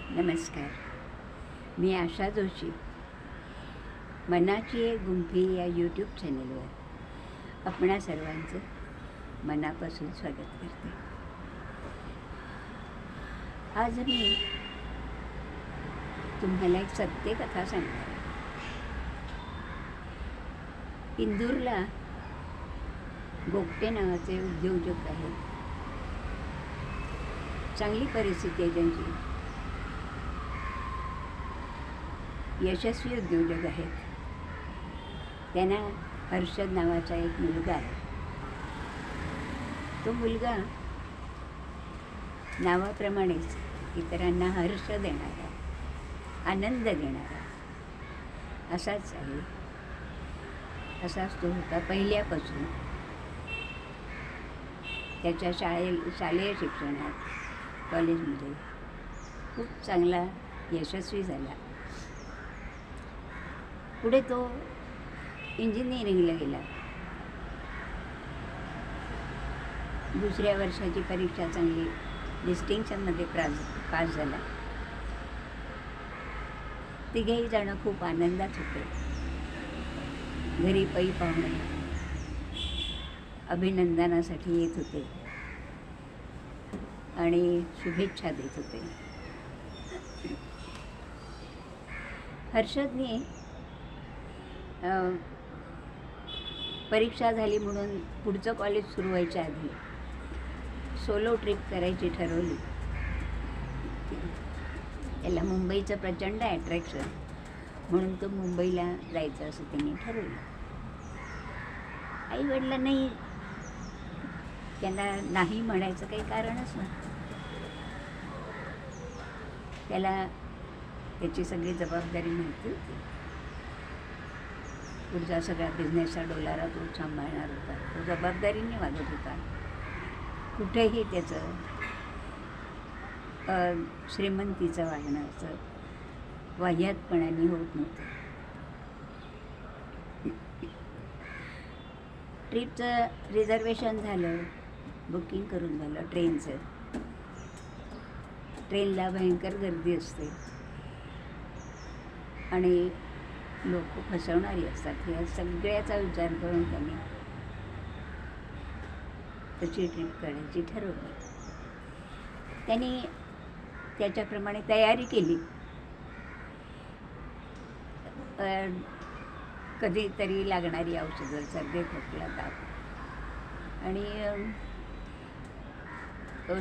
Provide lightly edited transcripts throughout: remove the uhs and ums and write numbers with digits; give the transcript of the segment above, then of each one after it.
नमस्कार. मी आशा जोशी. मनाची एक गुंफी या यूट्यूब चॅनेलवर आपणा सर्वांचं मनापासून स्वागत करते. आज मी तुम्हाला एक सत्यकथा सांगणार आहे. इंदूरला गोगटे नावाचे उद्योजक आहेत. चांगली परिस्थिती आहे त्यांची. यशस्वी उद्योजक आहेत. त्यांना हर्षद नावाचा एक मुलगा आहे. तो मुलगा नावाप्रमाणेच इतरांना हर्ष देणारा, आनंद देणारा असाच आहे. असाच तो होता पहिल्यापासून. त्याच्या शालेय शिक्षणात, कॉलेजमध्ये खूप चांगला यशस्वी झाला. पुढे तो इंजिनिअरिंगला गेला. दुसऱ्या वर्षाची परीक्षा चांगली डिस्टिंक्शनमध्ये पास झाला. तिघेही जण खूप आनंदात होते. घरी पै पाहुणे अभिनंदनासाठी येत होते आणि शुभेच्छा देत होते. हर्षदने परीक्षा झाली म्हणून पुढचं कॉलेज सुरू व्हायच्या आधी सोलो ट्रिप करायची ठरवली. त्याला मुंबईचं प्रचंड ॲट्रॅक्शन म्हणून तो मुंबईला जायचं असं त्यांनी ठरवलं. आईवडिलांनाही त्यांना नाही म्हणायचं काही कारणच नव्हतं. त्याला त्याची सगळी जबाबदारी माहिती होती. पुढचा सगळा बिझनेसचा डोलारा तो सांभाळणार होता. तो जबाबदारीने वागत होता. कुठेही त्याचं श्रीमंतीचं वागण्याचं वाह्यातपणाने होत नव्हतं. ट्रिपचं रिझर्वेशन झालं, बुकिंग करून झालं ट्रेनचं. ट्रेनला भयंकर गर्दी असते आणि लोक फसवणारी असतात. या सगळ्याचा विचार करून त्यांनी त्याची ट्रिप काढायची ठरवली. त्यांनी त्याच्याप्रमाणे तयारी केली. कधीतरी लागणारी औषधं, सर्दी, खोकला, ताप आणि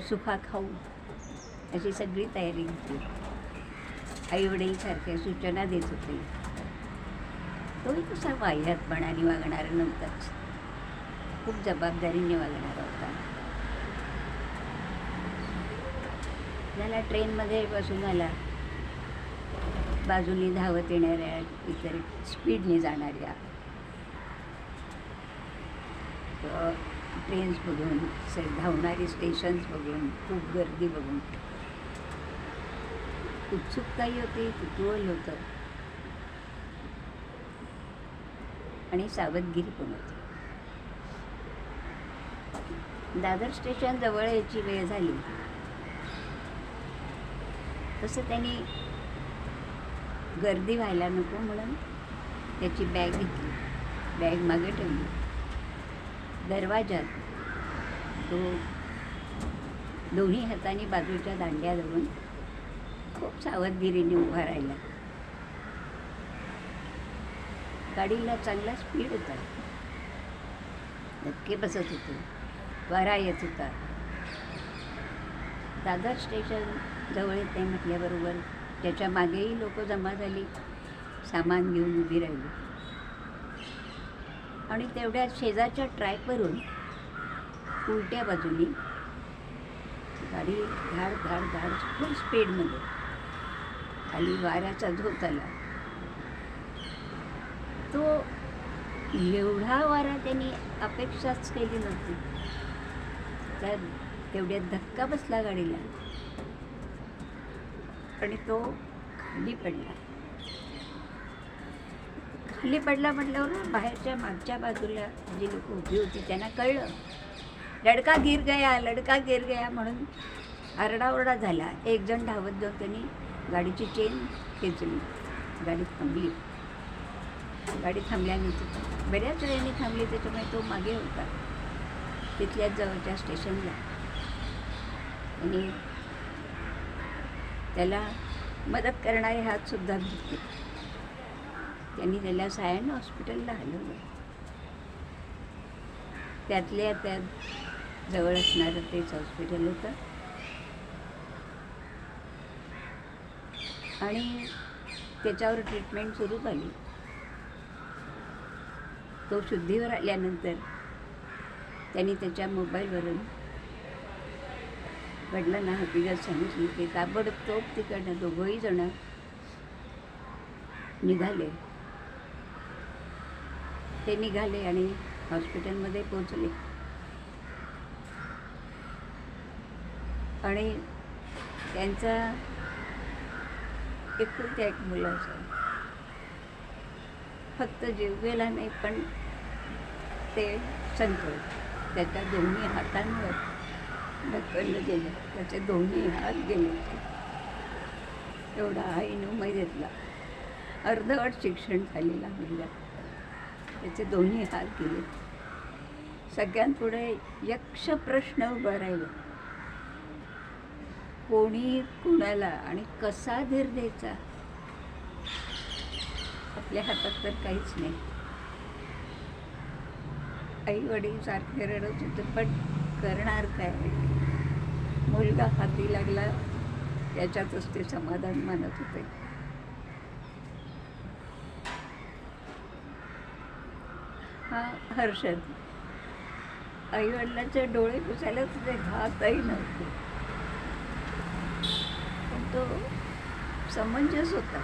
सुका खाऊ अशी सगळी तयारी घेतली. आईवडील सारख्या सूचना देत होते. तोही कसा वाह्यातपणाने वागणारा नव्हताच. खूप जबाबदारीने वागणारा होता. त्याला ट्रेनमध्ये बसून आला. बाजूने धावत येणाऱ्या, इतर स्पीडने जाणाऱ्या ट्रेन्स बघून, धावणारी स्टेशन्स बघून, खूप गर्दी बघून उत्सुकताही होती, कुतूहल होतं आणि सावधगिरी पण होती. दादर स्टेशन जवळ यायची वेळ झाली तसं त्यांनी गर्दी व्हायला नको म्हणून त्याची बॅग घेतली. बॅग मागे ठेवली. दरवाजात तो दोन्ही हातांनी बाजूच्या दांड्या धरून खूप सावधगिरीने उभा राहिला. गाडीला चांगला स्पीड होता. धक्के बसत होते. वारा येत होता. दादर स्टेशन जवळ येते म्हटल्याबरोबर त्याच्या मागेही लोक जमा झाली. सामान घेऊन उभी राहिली आणि तेवढ्या शेजारच्या ट्रॅकवरून उलट्या बाजूनी गाडी धाड धाड धाड फुल स्पीडमध्ये खाली वाऱ्याचा झोत आला. तो एवढा वारा त्यांनी अपेक्षाच केली नव्हती. त्या तेवढ्यात धक्का बसला गाडीला आणि तो खाली पडला. खाली पडला म्हटल्यावर बाहेरच्या मागच्या बाजूला जी लोक उभी होती त्यांना कळलं. लडका गिर गया, लडका गिर गया म्हणून आरडाओरडा झाला. एक जण धावत जाऊन त्यांनी गाडीची चेन खेचली, गाडी थांबली. गाडी थांबल्यानंतर बऱ्याच वेळाने थांबली, त्याच्यामुळे तो मागे होता तिथल्याच जवळच्या स्टेशनला. आणि त्याला मदत करणारे हातसुद्धा भेटले. त्यांनी त्याला सायन हॉस्पिटलला हलवलं. त्यातल्या त्यात जवळ असणारं तेच हॉस्पिटल होतं. आणि त्याच्यावर ट्रीटमेंट सुरू झाली. तो शुद्धीवर आल्यानंतर त्यांनी त्याच्या मोबाईलवरून वडिलांना हकीकत सांगितली की ताबडतोब तिकडनं दोघंही जण निघाले. ते निघाले आणि हॉस्पिटलमध्ये पोचले. आणि त्यांचा एकुलत्या एक मुलाचा फक्त जीव गेला नाही, पण ते संतोष त्याच्या दोन्ही हातांवर ढकललं गेलं. त्याचे दोन्ही हात गेले. एवढा आईनं उमेदीतला अर्धवट शिक्षण झालेला मुलगा, त्याचे दोन्ही हात गेले. सगळ्यांपुढे यक्ष प्रश्न उभा राहिला, कोणी कुणाला आणि कसा धीर द्यायचा. आपल्या हातात तर काहीच नाही. आई वडील सारखे रडत होते, पण करणार काय. मुलगा हाती लागला याच्यातच ते समाधान मानत होते. हा हर्षद, आई वडिलांचे डोळे पुसायला तुझे हातही नव्हते, पण तो समंजस होता.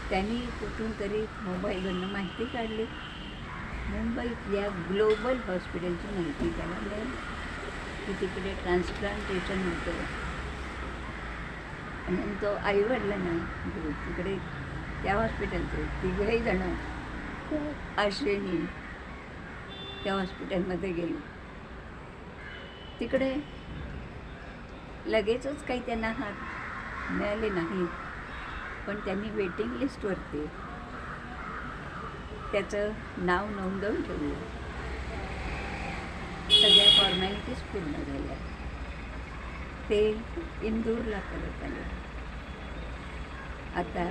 त्यांनी कुठून तरी मोबाईलवरनं माहिती काढली. मुंबईतल्या ग्लोबल हॉस्पिटलची माहिती त्याला मिळाली की तिकडे ट्रान्सप्लांटेशन होतं. म्हणून तो आईवडिलांना तिकडे त्या हॉस्पिटलचे तिघही जण आश्रयनी त्या हॉस्पिटलमध्ये गेलो. तिकडे लगेचच काही त्यांना हात मिळाले नाही, पण त्यांनी वेटिंग लिस्टवरती त्याचं नाव नोंदवून ठेवलं. सगळ्या फॉर्मॅलिटीज पूर्ण झाल्या. ते इंदूरला परत आले. आता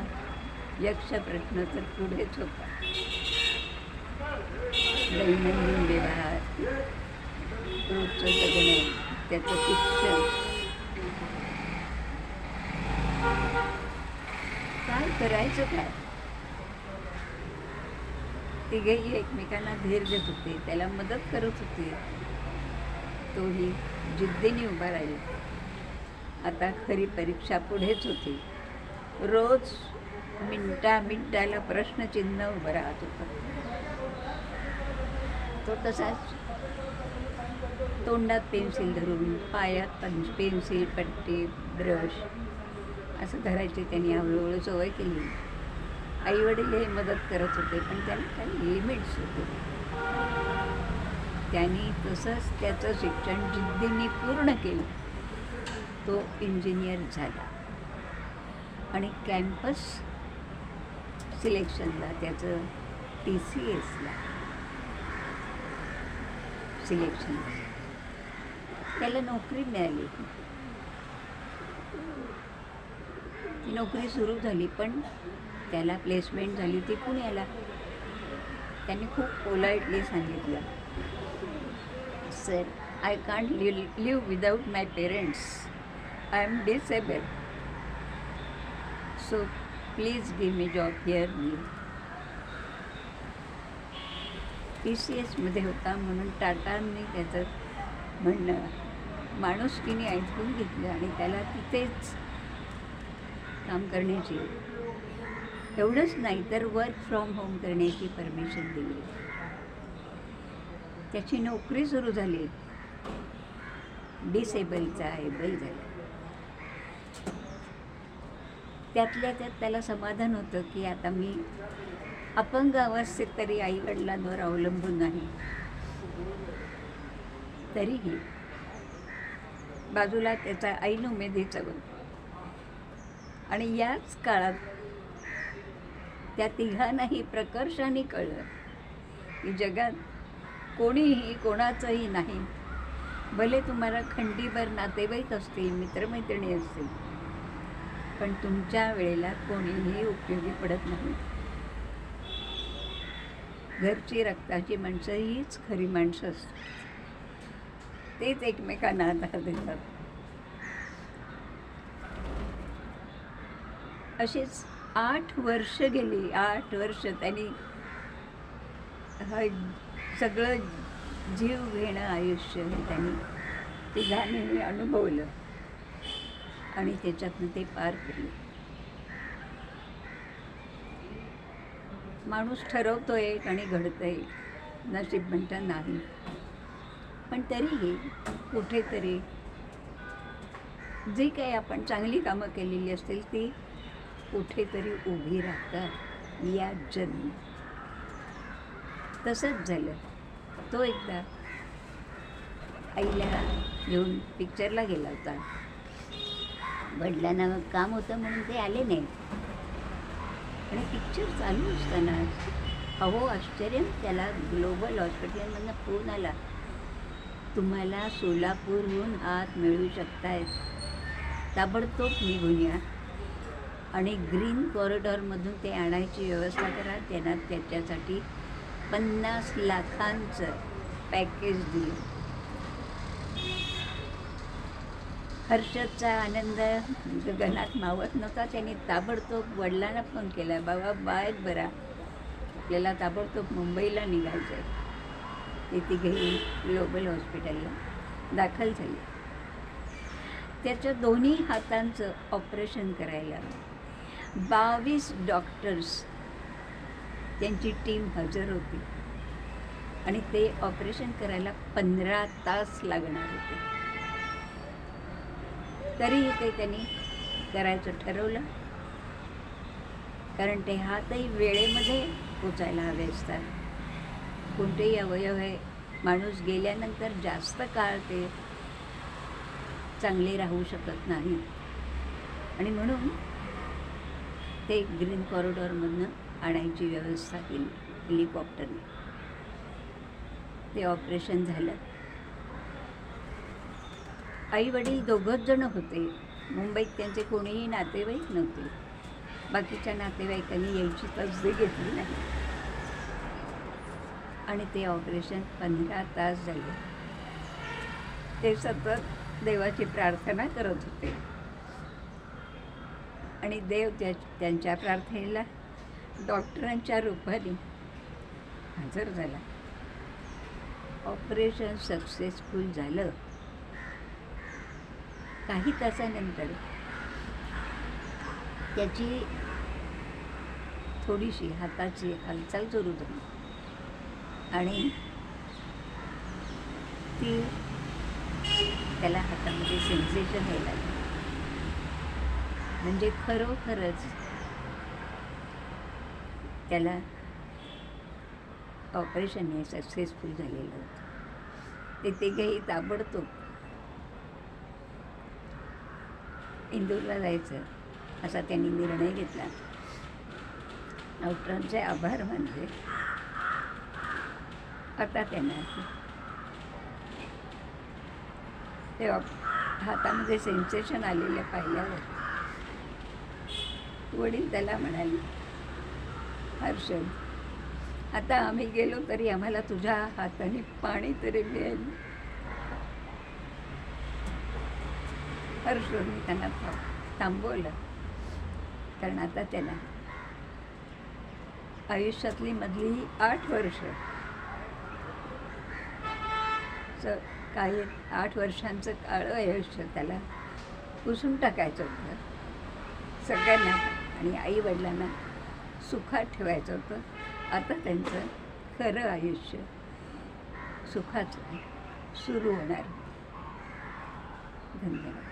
यक्ष प्रश्न तर पुढेच होता. दैनंदिन व्यवहार, रोजचं जगणं, त्याचं शिक्षण, काय करायचं काय. तिघेही एकमेकांना धीर देत होते, त्याला मदत करत होते. तोही जिद्दीने उभा राहिला. आता खरी परीक्षा पुढेच होती. रोज मिनिटाला प्रश्नचिन्ह उभं राहत होतं. तो तसाच तोंडात पेन्सिल धरून, पायात पेन्सिल, पट्टी, ब्रश असं धरायची त्यांनी हळूहळू सवय केली. आईवडील हे मदत करत होते, पण त्याला काही लिमिट्स होते. त्यांनी तसंच त्याचं शिक्षण जिद्दीने पूर्ण केलं. तो इंजिनियर झाला आणि कॅम्पस सिलेक्शनला त्याचं TCSला सिलेक्शन त्याला नोकरी मिळाली. ती नोकरी सुरू झाली, पण त्याला प्लेसमेंट झाली ती पुण्याला. त्यांनी खूप पोलाइटली सांगितलं, sir, I can't live without my parents. I am disabled. So please give me job here. मी TCSमध्ये होता म्हणून टाटांनी त्याचं म्हणणं माणुसकीने ऐकून घेतलं आणि त्याला तिथेच काम करण्याची, एवढंच नाही तर वर्क फ्रॉम होम करण्याची परमिशन दिली. त्याची नोकरी सुरू झाली. डिसेबलचा एबल झाला. त्यातल्या त्यात त्याला समाधान होतं की आता मी अपंग अवस्थेत तरी आईवडिलांवर अवलंबून नाही. तरीही बाजूला त्याचा ऐन उमेदीचा आणि याच काळात त्या तिघांनाही प्रकर्षाने कळलं की जगात कोणीही कोणाचंही नाही. भले तुम्हाला खंडीभर नातेवाईक असतील, मित्रमैत्रिणी असतील, पण तुमच्या वेळेला कोणीही उपयोगी पडत नाही. घरची रक्ताची माणसं हीच खरी माणसं असतात. तेच एकमेकांना आधार देतात. अशीच 8 वर्ष गेली. 8 वर्ष त्यांनी सगळं जीव घेणं आयुष्य हे त्यांनी तिघांनी अनुभवलं आणि त्याच्यातनं ते पार केलं. माणूस ठरवतोय आणि घडतंय, नशीब म्हणतं नाही. पण तरीही कुठेतरी जी काही आपण चांगली कामं केलेली असतील ती कुठेतरी उभी राहतात या जन्मी. तसंच झालं. तो एकदा आईला घेऊन पिक्चरला गेला होता. वडिलांना काम होतं म्हणून ते आले नाही. आणि पिक्चर चालू असताना अहो आश्चर्य, त्याला ग्लोबल हॉस्पिटलमधनं फोन आला, तुम्हाला सोलापूरहून हात मिळू शकतायत, ताबडतोब निघून या आणि ग्रीन कॉरिडॉरमधून ते आणायची व्यवस्था करा. त्यांना त्याच्यासाठी 50 लाखांचं पॅकेज दिलं. हर्षदचा आनंद गगनात मावत नव्हता. त्यांनी ताबडतोब वडिलांना फोन केला, बाबा बाहेर बरा, आपल्याला ताबडतोब मुंबईला निघायचं आहे. ते तिघेही ग्लोबल हॉस्पिटलला दाखल झाले. त्याच्या दोन्ही हातांचं ऑपरेशन करायला 22 डॉक्टर्स त्यांची टीम हजर होती आणि ते ऑपरेशन करायला 15 तास लागणार होते. तरीही ते त्यांनी करायचं ठरवलं, कारण ते हातही वेळेमध्ये पोचायला हवे असतात. कोणतेही अवयव आहे, माणूस गेल्यानंतर जास्त काळ ते चांगले राहू शकत नाही आणि म्हणून ते ग्रीन कॉरिडॉरमधनं आणायची व्यवस्था केली हेलिकॉप्टरने. ते ऑपरेशन झालं. आई वडील दोघंच जण होते. मुंबईत त्यांचे कोणीही नातेवाईक नव्हते. बाकीच्या नातेवाईकांनी यायची तसदी घेतली नाही आणि ते ऑपरेशन 15 तास झाले. ते सतत देवाची प्रार्थना करत होते आणि देव त्यांच्या प्रार्थनेला डॉक्टरांच्या रूपाने हजर झाला. ऑपरेशन सक्सेसफुल झालं. काही तासानंतर त्याची थोडीशी हाताची हालचाल सुरू झाली आणि ती त्याला हातामध्ये सेन्सेशन यायला लागलं. म्हणजे खरोखरच त्याला ऑपरेशन हे सक्सेसफुल झालेलं होतं. ते तिघेही ताबडतोब इंदूरला जायचं असा त्यांनी निर्णय घेतला. डॉक्टरांचे आभार मानले. आता त्यांना ते हातामध्ये सेन्सेशन आलेलं पाहिल्यावर वडील त्याला म्हणाले, हर्षद, आता आम्ही गेलो तरी आम्हाला तुझ्या हाताने पाणी तरी मिळेल. हर्षदने त्यांना थांबवलं, कारण आता त्याला आयुष्यातली मधली 8 वर्ष काही 8 वर्षांचं काळं आयुष्य त्याला पुसून टाकायचं होतं. सगळ्यांना आणि आईवडिलांना सुखात ठेवायचं होतं. आता त्यांचं खरं आयुष्य सुखाचं सुरू होणार. धन्यवाद.